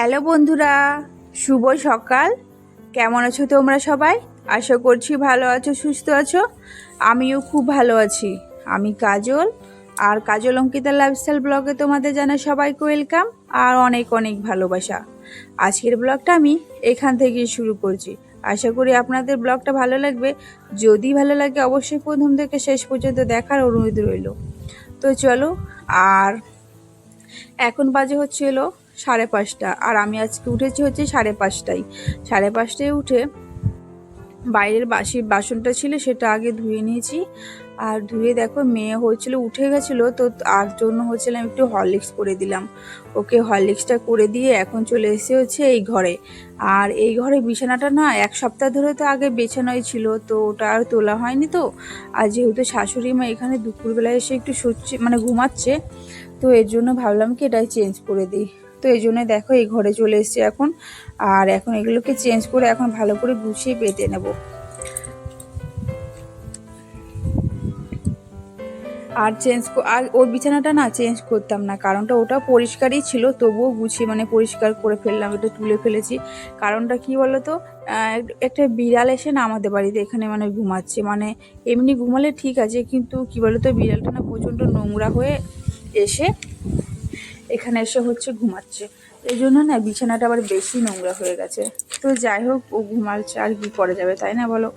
Hello বন্ধুরা, শুভ সকাল। কেমন আছো তোমরা সবাই? আশা করছি ভালো আছো, সুস্থ আছো। আমিও খুব ভালো আছি। আমি কাজল, আর কাজল অঙ্কিতা লাইফস্টাইল ব্লগে তোমাদের জানাই সবাইকে ওয়েলকাম আর অনেক অনেক ভালোবাসা। আজকের ব্লগটা আমি এখান থেকেই শুরু করছি। আশা করি আপনাদের ব্লগটা ভালো লাগবে। যদি ভালো লাগে অবশ্যই প্রথম থেকে শেষ পর্যন্ত দেখার অনুরোধ রইল। তো চলো। আর এখন বাজে হচ্ছে 5:30, আর আমি আজকে উঠেছি হচ্ছে 5:30টায়। 5:30টায় উঠে বাইরের বাসনটা ছিল সেটা আগে ধুয়ে নিয়েছি। আর ধুয়ে দেখো মেয়ে হয়েছিল উঠে গেছিলো, তো তার জন্য হচ্ছিলাম একটু হরলিক্স করে দিলাম। ওকে হরলিক্সটা করে দিয়ে এখন চলে এসে হচ্ছে এই ঘরে। আর এই ঘরে বিছানাটা না 1 সপ্তাহ ধরে তো আগে বেছানোই ছিল, তো ওটা আর তোলা হয়নি। তো আর যেহেতু শাশুড়ি মা এখানে দুপুরবেলা এসে একটু শুচ্ছে মানে ঘুমাচ্ছে, তো এর জন্য ভাবলাম কি এটাই চেঞ্জ করে দিই। তো এই জন্য দেখো এই ঘরে চলে এসেছি এখন। আর এখন এগুলোকে চেঞ্জ করে এখন ভালো করে গুছিয়ে পেতে নেব। আর ওর বিছানাটা না চেঞ্জ করতাম না, কারণটা ওটা পরিষ্কারই ছিল, তবুও গুছিয়ে মানে পরিষ্কার করে ফেললাম, এটা তুলে ফেলেছি। কারণটা কি বলতো, একটা বিড়াল এসে না আমাদের বাড়িতে এখানে মানে ঘুমাচ্ছে। মানে এমনি ঘুমালে ঠিক আছে, কিন্তু কি বলতো বিড়ালটা না প্রচণ্ড নোংরা হয়ে এসে এখানে এসে হচ্ছে ঘুমাচ্ছে। এই জন্য না বিছানাটা আবার বেশি নোংরা হয়ে গেছে। তো যাই হোক, ও ঘুমাচ্ছে আর কি করা যাবে, তাই না বলো?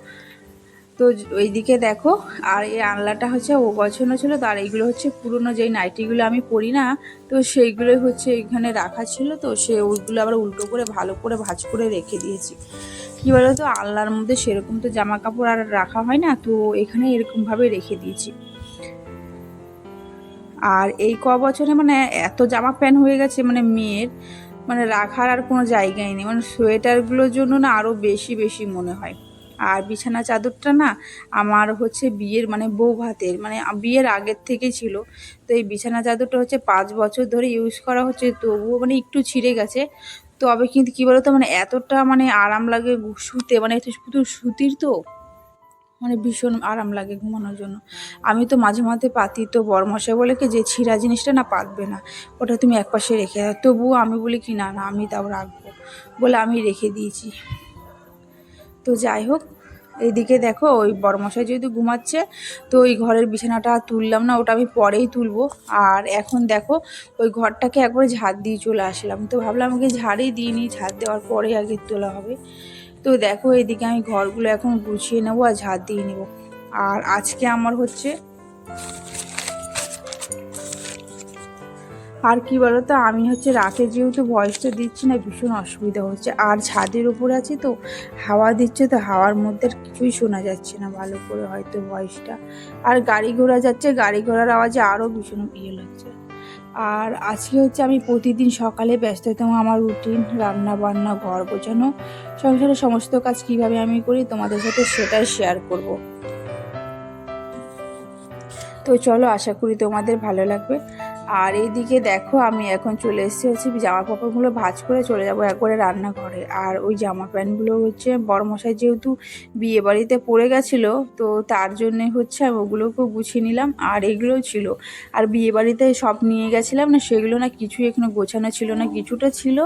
তো ওইদিকে দেখো, আর এই আনলাটা হচ্ছে ও গছানো ছিল, তো আর এইগুলো হচ্ছে পুরনো যেই নাইটিগুলো আমি পরি না, তো সেইগুলোই হচ্ছে এখানে রাখা ছিল। তো সে ওইগুলো আবার উল্টো করে ভালো করে ভাঁজ করে রেখে দিয়েছি। কী বলো তো, আনলার মধ্যে সেরকম তো জামা কাপড় আর রাখা হয় না, তো এখানে এরকমভাবে রেখে দিয়েছি। আর এই বছরে মানে এত জামা প্যান্ট হয়ে গেছে মানে মেয়ের, মানে রাখার আর কোনো জায়গাই নেই। মানে সোয়েটারগুলোর জন্য না আরও বেশি বেশি মনে হয়। আর বিছানা চাদরটা না আমার হচ্ছে বিয়ের মানে বউ ভাতের মানে বিয়ের আগের থেকে ছিল। তো এই বিছানা চাদরটা হচ্ছে 5 বছর ধরে ইউজ করা হচ্ছে, তবুও মানে একটু ছিঁড়ে গেছে। তবে কিন্তু কী বলতো, মানে এতটা মানে আরাম লাগে শুতে, মানে এটা শুধু সুতির তো, মানে ভীষণ আরাম লাগে ঘুমানোর জন্য। আমি তো মাঝে মাঝে পাতি, তো বরমশাই বলে কি যে ছিঁড়া জিনিসটা না পাতবে না, ওটা তুমি একপাশে রেখে দাও। তবুও আমি বলি কি না না আমি তাও রাখবো বলে আমি রেখে দিয়েছি। তো যাই হোক, এইদিকে দেখো ওই বরমশাই যেহেতু ঘুমাচ্ছে, তো ওই ঘরের বিছানাটা তুললাম না, ওটা আমি পরেই তুলবো। আর এখন দেখো ওই ঘরটাকে একবারে ঝাড় দিয়ে চলে আসলাম, তো ভাবলাম আমাকে ঝাড়ই দিইনি, ঝাড় দেওয়ার পরে আগে তোলা হবে। তো দেখো এদিকে আমি ঘরগুলো এখন গুছিয়ে নেবো আর ঝাড় দিয়ে নেবো। আর আজকে আমার হচ্ছে আর কি বলতো, আমি হচ্ছে রাতে যেহেতু ভয়েসটা দিচ্ছি না, ভীষণ অসুবিধা হচ্ছে। আর ছাদের উপরে আছি তো হাওয়া দিচ্ছে, তো হাওয়ার মধ্যে আর কিছুই শোনা যাচ্ছে না ভালো করে হয়তো ভয়েসটা। আর গাড়ি ঘোড়া যাচ্ছে, গাড়ি ঘোড়ার আওয়াজে আরও ভীষণ ইয়ে লাগছে। আর আজকে হচ্ছে আমি প্রতিদিন সকালে ব্যস্ততম আমার রুটিন, রান্না বান্না, ঘর গোছানো, সংসারের সমস্ত কাজ কিভাবে আমি করি তোমাদের সাথে সেটাই শেয়ার করব। তো চলো, আশা করি তোমাদের ভালো লাগবে। আর এইদিকে দেখো আমি এখন চলে এসেছি হচ্ছে জামা কাপড়গুলো ভাঁজ করে চলে যাবো একবারে রান্নাঘরে। আর ওই জামা প্যান্টগুলো হচ্ছে বড়মশাই যেহেতু বিয়ে বাড়িতে পড়ে গেছিলো, তো তার জন্যে হচ্ছে আমি ওগুলোকেও গুছিয়ে নিলাম। আর এগুলোও ছিল, আর বিয়ে বাড়িতে সব নিয়ে গেছিলাম না, সেগুলো না কিছুই এখনো গোছানো ছিল না, কিছুটা ছিল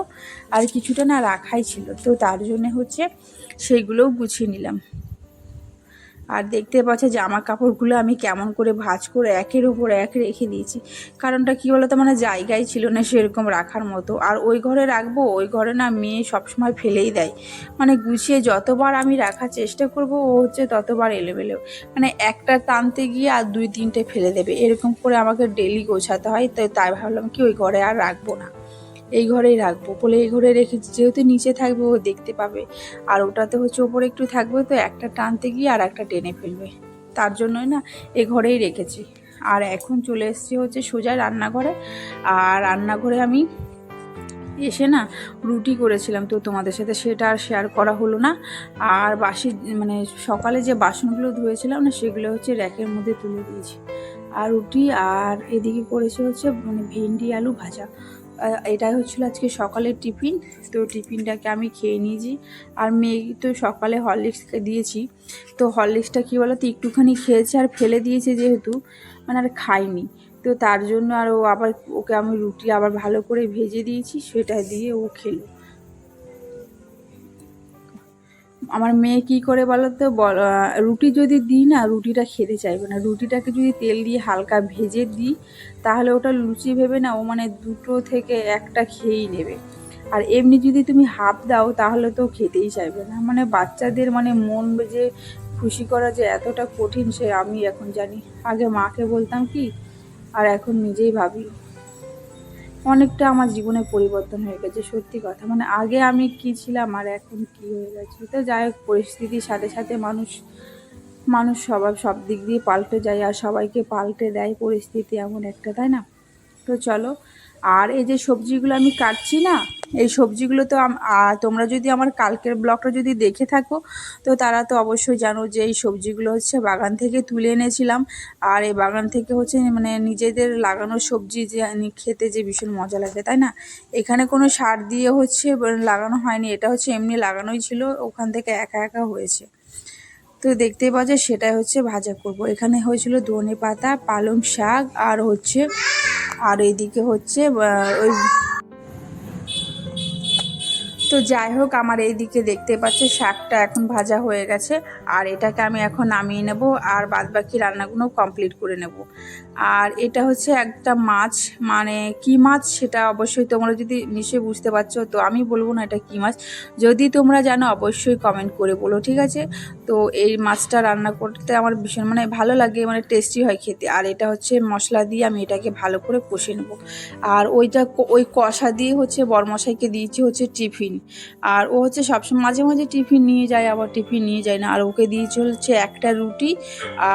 আর কিছুটা না রাখাই ছিল, তো তার জন্যে হচ্ছে সেইগুলোও গুছিয়ে নিলাম। আর দেখতে পাচ্ছ জামা কাপড়গুলো আমি কেমন করে ভাঁজ করে একের উপর এক রেখে দিয়েছি। কারণটা কী বলতো, মানে জায়গাই ছিল না সেরকম রাখার মতো। আর ওই ঘরে রাখবো, ওই ঘরে না মেয়ে সবসময় ফেলেই দেয়। মানে গুছিয়ে যতবার আমি রাখার চেষ্টা করব, ও হচ্ছে ততবার এলোমেলো, মানে একটা টানতে গিয়ে আর 2-3টে ফেলে দেবে, এরকম করে আমাকে ডেলি গোছাতে হয়। তাই ভাবলাম কি ওই ঘরে আর রাখবো না, এই ঘরেই রাখবো বলে এই ঘরে রেখেছি। যেহেতু নিচে থাকবে ও দেখতে পাবে, আর ওটাতে হচ্ছে ওপরে একটু থাকবে, তো একটা টানতে গিয়ে আর একটা টেনে ফেলবে, তার জন্যই না এই ঘরেই রেখেছি। আর এখন চলে এসেছি হচ্ছে সোজা রান্নাঘরে। আর রান্নাঘরে আমি এসে না রুটি করেছিলাম, তো তোমাদের সাথে সেটা আর শেয়ার করা হলো না। আর বাসি মানে সকালে যে বাসনগুলো ধুয়েছিলাম না, সেগুলো হচ্ছে র্যাকের মধ্যে তুলে দিয়েছি। আর রুটি, আর এদিকে করেছে হচ্ছে মানে ভেন্ডি আলু ভাজা। এটাই হচ্ছিলো আজকে সকালের টিফিন। তো টিফিনটাকে আমি খেয়ে নিয়েছি। আর মেয়ে তো সকালে হরলিক্স দিয়েছি, তো হরলিক্সটা কী বলো তো একটুখানি খেয়েছে আর ফেলে দিয়েছে, যেহেতু মানে আর খাইনি। তো তো তার জন্য আর ও আবার ওকে আমি রুটি আবার ভালো করে ভেজে দিয়েছি, সেটা দিয়ে ও খেলো। আমার মেয়ে কি করে বলো তো, রুটি যদি দিই না, রুটিটা খেতে চাইবে না। রুটিটাকে যদি তেল দিয়ে হালকা ভেজে দিই, তাহলে ওটা লুচি ভেবে না ও মানে দুটো থেকে একটা খেয়েই নেবে। আর এমনি যদি তুমি হাফ দাও, তাহলে তো খেতেই চাইবে না। মানে বাচ্চাদের মানে মন যে খুশি করা যে এতটা কঠিন, সে আমি এখন জানি। আগে মাকে বলতাম কি, আর এখন নিজেই ভাবি। অনেকটা আমার জীবনে পরিবর্তন হয়ে গেছে, সত্যি কথা। মানে আগে আমি কি ছিলাম আর এখন কি হয়ে গেছে। তো যাই হোক, পরিস্থিতির সাথে সাথে মানুষ মানুষ স্বভাব সব দিক দিয়ে পাল্টে যায়, আর সবাইকে পাল্টে দেয় পরিস্থিতি, এমন একটা, তাই না? তো চলো, আর এই যে সবজিগুলো আমি কাটছি না, এই সবজিগুলো তো তোমরা যদি আমার কালকের ব্লগটা যদি দেখে থাকো, তো তারা তো অবশ্যই জানো যে এই সবজিগুলো হচ্ছে বাগান থেকে তুলে এনেছিলাম। আর এই বাগান থেকে হচ্ছে মানে নিজেদের লাগানো সবজি, যে খেতে যে ভীষণ মজা লাগে, তাই না? এখানে কোনো সার দিয়ে হচ্ছে লাগানো হয়নি, এটা হচ্ছে এমনি লাগানোই ছিল, ওখান থেকে একা একা হয়েছে। তো দেখতেই পাওয়া যায়, সেটাই হচ্ছে ভাজা করব। এখানে হয়েছিল ধনে পাতা, পালং শাক, আর হচ্ছে আর এইদিকে হচ্ছে ওই। তো যাই হোক, আমার এইদিকে দেখতে পাচ্ছ শাকটা এখন ভাজা হয়ে গেছে, আর এটাকে আমি এখন নামিয়ে নেব, আর বাদবাকি রান্নাগুলো কমপ্লিট করে নেব। আর এটা হচ্ছে একটা মাছ, মানে কি মাছ সেটা অবশ্যই তোমরা যদি নিশ্চয়ই বুঝতে পারছো, তো আমি বলবো না এটা কি মাছ। যদি তোমরা জানো অবশ্যই কমেন্ট করে বলো, ঠিক আছে? তো এই মাছটা রান্না করতে আমার ভীষণ মানে ভালো লাগে, মানে টেস্টি হয় খেতে। আর এটা হচ্ছে মশলা দিয়ে আমি এটাকে ভালো করে কষে নেব। আর ওই কষা দিয়ে হচ্ছে বরমশাইকে দিয়েছি হচ্ছে টিফিন। আর ও হচ্ছে সবসময় মাঝে মাঝে টিফিন নিয়ে যায়, আবার টিফিন নিয়ে যায় না। আর ওকে দিয়েছি হচ্ছে একটা রুটি,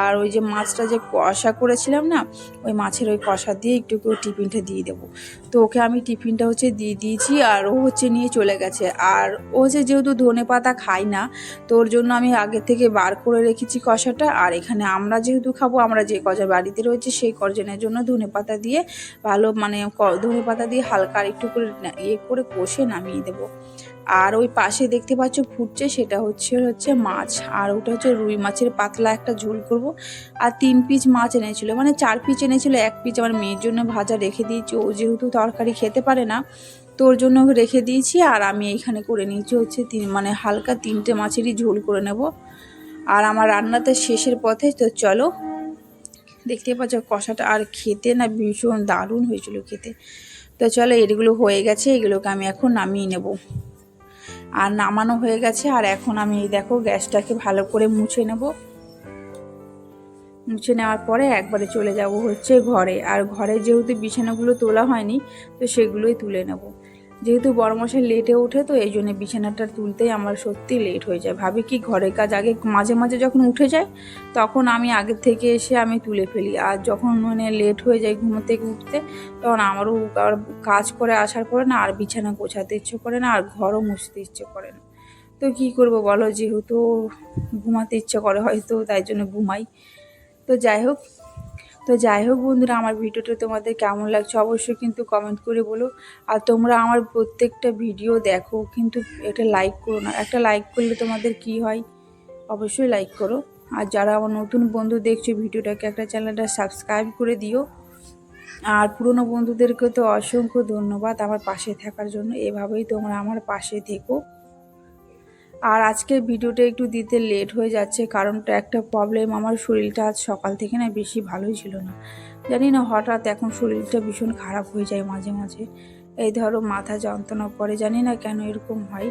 আর ওই যে মাছটা যে কষা করেছিলাম না, ওই মাছের ওই কষা দিয়ে একটু করে টিফিনটা দিয়ে দেবো। তো ওকে আমি টিফিনটা হচ্ছে দিয়ে দিয়েছি, আর ও হচ্ছে নিয়ে চলে গেছে। আর ও হচ্ছে যেহেতু ধনে পাতা খায় না, তো ওর জন্য আমি আগে থেকে বার করে রেখেছি কষাটা। আর এখানে আমরা যেহেতু খাবো, আমরা যে কজন বাড়িতে রয়েছে সেই কজনের জন্য ধনে পাতা দিয়ে ভালো মানে ধনে পাতা দিয়ে হালকা আর একটু করে ইয়ে করে কষে নামিয়ে দেবো। আর ওই পাশে দেখতে পাচ্ছ ফুটছে, সেটা হচ্ছে মাছ। আর ওটা হচ্ছে রুই মাছের পাতলা একটা ঝোল করব। আর 3 পিস মাছ এনেছিল, মানে 4 পিস এনেছিল, 1 পিস আমার মেয়ের জন্য ভাজা রেখে দিয়েছি। ও যেহেতু তরকারি খেতে পারে না, তো ওর জন্য রেখে দিয়েছি। আর আমি এইখানে করে নিয়েছি হচ্ছে মানে হালকা 3টে মাছেরই ঝোল করে নেব। আর আমার রান্নাতে শেষের পথে। তো চলো, দেখতে পাচ্ছ কষাটা আর খেতে না ভীষণ দারুণ হয়েছিল খেতে। তো চলো, এগুলো হয়ে গেছে, এগুলোকে আমি এখন নামিয়ে নেব। আর নামানো হয়ে গেছে। আর এখন আমি দেখো গ্যাসটাকে ভালো করে মুছে নেব। মুছে নেওয়ার পরে একবারে চলে যাব হচ্ছে ঘরে। আর ঘরে যেহেতু বিছানাগুলো তোলা হয়নি, তো সেগুলোই তুলে নেব। যেহেতু বড়মশাই লেটে ওঠে, তো এই জন্য বিছানাটা তুলতেই আমার সত্যি লেট হয়ে যায়। ভাবি কি ঘরের কাজ আগে মাঝে মাঝে যখন উঠে যায়, তখন আমি আগের থেকে এসে আমি তুলে ফেলি। আর যখন মানে লেট হয়ে যায় ঘুমো থেকে উঠতে, তখন আমারও আর কাজ করে আসার পরে না আর বিছানা গোছাতে ইচ্ছে করে না, আর ঘরও মুছতে ইচ্ছে করে না। তো কী করবো বলো, যেহেতু ঘুমাতে ইচ্ছে করে হয়তো, তাই জন্য ঘুমাই। তো যাই হোক বন্ধুরা, আমার ভিডিওটা তোমাদের কেমন লাগছে অবশ্যই কিন্তু কমেন্ট করে বলো। আর তোমরা আমার প্রত্যেকটা ভিডিও দেখো, কিন্তু একটা লাইক করো না। একটা লাইক করলে তোমাদের কি হয়, অবশ্যই লাইক করো। আর যারা আমার নতুন বন্ধু দেখছো ভিডিওটাকে, একটা চ্যানেলটা সাবস্ক্রাইব করে দিও। আর পুরনো বন্ধুদেরকে তো অসংখ্য ধন্যবাদ আমার পাশে থাকার জন্য। এভাবেই তোমরা আমার পাশে থেকো। আর আজকের ভিডিওটা একটু দিতে লেট হয়ে যাচ্ছে, কারণটা একটা প্রবলেম, আমার শরীরটা আজ সকাল থেকে না বেশি ভালোই ছিল না। জানি না হঠাৎ এখন শরীরটা ভীষণ খারাপ হয়ে যায় মাঝে মাঝে। এই ধরো মাথা যন্ত্রণা করে, জানি না কেন এরকম হয়।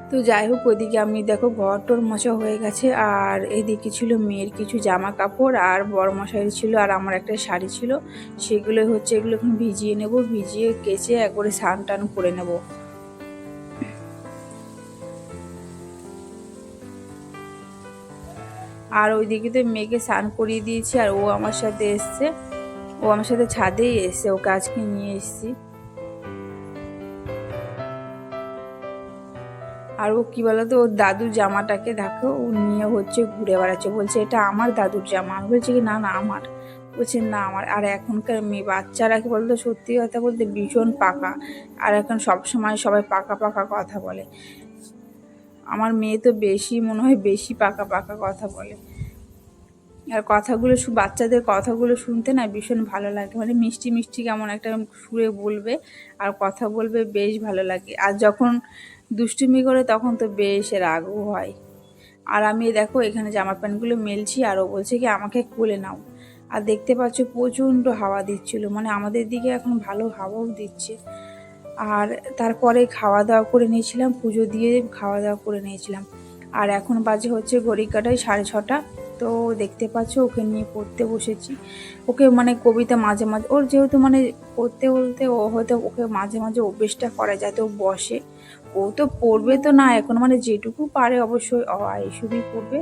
তো যাই হোক, ওইদিকে আমি দেখো ঘর টর মোছা হয়ে গেছে। আর এদিকে ছিল মেয়ের কিছু জামা কাপড়, আর বড় মশাইয়ের ছিল, আর আমার একটা শাড়ি ছিল। সেগুলো হচ্ছে এগুলো এখন ভিজিয়ে নেব, ভিজিয়ে কেচে একবারে স্নান টান করে নেব। আর ওইদিকে তো মেয়েকে স্নান করিয়ে দিয়েছি, আর ও আমার সাথে এসছে, ও আমার সাথে ছাদেই এসছে, ওকে আজকে নিয়ে এসেছি। আর ও কী বলতো, ওর দাদুর জামাটাকে দেখো ও নিয়ে হচ্ছে ঘুরে বেড়াচ্ছে, বলছে এটা আমার দাদুর জামা। আমি বলছি কি না না আমার, বলছে না আমার। আর এখনকার মেয়ে বাচ্চারা কি বলতো, সত্যি কথা বলতে ভীষণ পাকা। আর এখন সব সময় সবাই পাকা পাকা কথা বলে। আমার মেয়ে তো বেশি মনে হয় বেশি পাকা পাকা কথা বলে। আর কথাগুলো বাচ্চাদের কথাগুলো শুনতে না ভীষণ ভালো লাগে, মানে মিষ্টি মিষ্টি কেমন একটা সুরে বলবে আর কথা বলবে, বেশ ভালো লাগে। আর যখন দুষ্টুমি করে তখন তো বেশ রাগও হয়। আর আমি দেখো এখানে জামা প্যান্টগুলো মেলছি, আর ও বলছে কি আমাকে কোলে নাও। আর দেখতে পাচ্ছ প্রচণ্ড হাওয়া দিচ্ছিল, মানে আমাদের দিকে এখন ভালো হাওয়াও দিচ্ছে। আর তারপরে খাওয়া দাওয়া করে নিয়েছিলাম, পুজো দিয়ে খাওয়া দাওয়া করে নিয়েছিলাম। আর এখন বাজে হচ্ছে ঘড়ি কাটায় 6:30। তো দেখতে পাচ্ছ ওকে নিয়ে পড়তে বসেছি। ওকে মানে কবিতা মাঝে মাঝে, ওর যেহেতু মানে পড়তে বলতে ও হয়তো ওকে মাঝে মাঝে অভ্যেসটা করা যাতে ও বসে। ও তো পড়বে তো না এখন, মানে যেটুকু পারে অবশ্যই এইসবই পড়বে।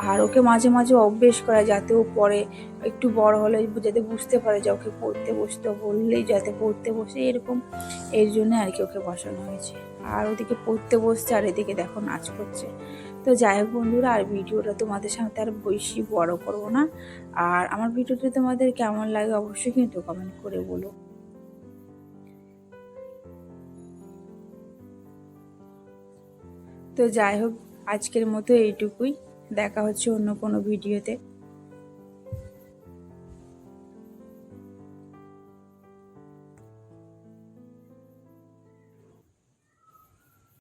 আর ওকে মাঝে মাঝে অভ্যেস করা যাতে ও পড়ে, একটু বড় হলে যাতে বুঝতে পারে যে ওকে পড়তে বসতে বললেই যাতে পড়তে বসে এরকম। এর জন্য আর কি ওকে বসানো হয়েছে। আর ওদিকে পড়তে বসছে আর এদিকে দেখো নাচ করছে। তো যাই হোক বন্ধুরা, আর ভিডিওটা তোমাদের সাথে আর বেশি বড় করবো না। আর আমার ভিডিওটা তোমাদের কেমন লাগে অবশ্যই কিন্তু কমেন্ট করে বলো। তো যাই হোক, আজকের মতো এইটুকুই। দেখা হচ্ছে অন্য কোনো ভিডিওতে।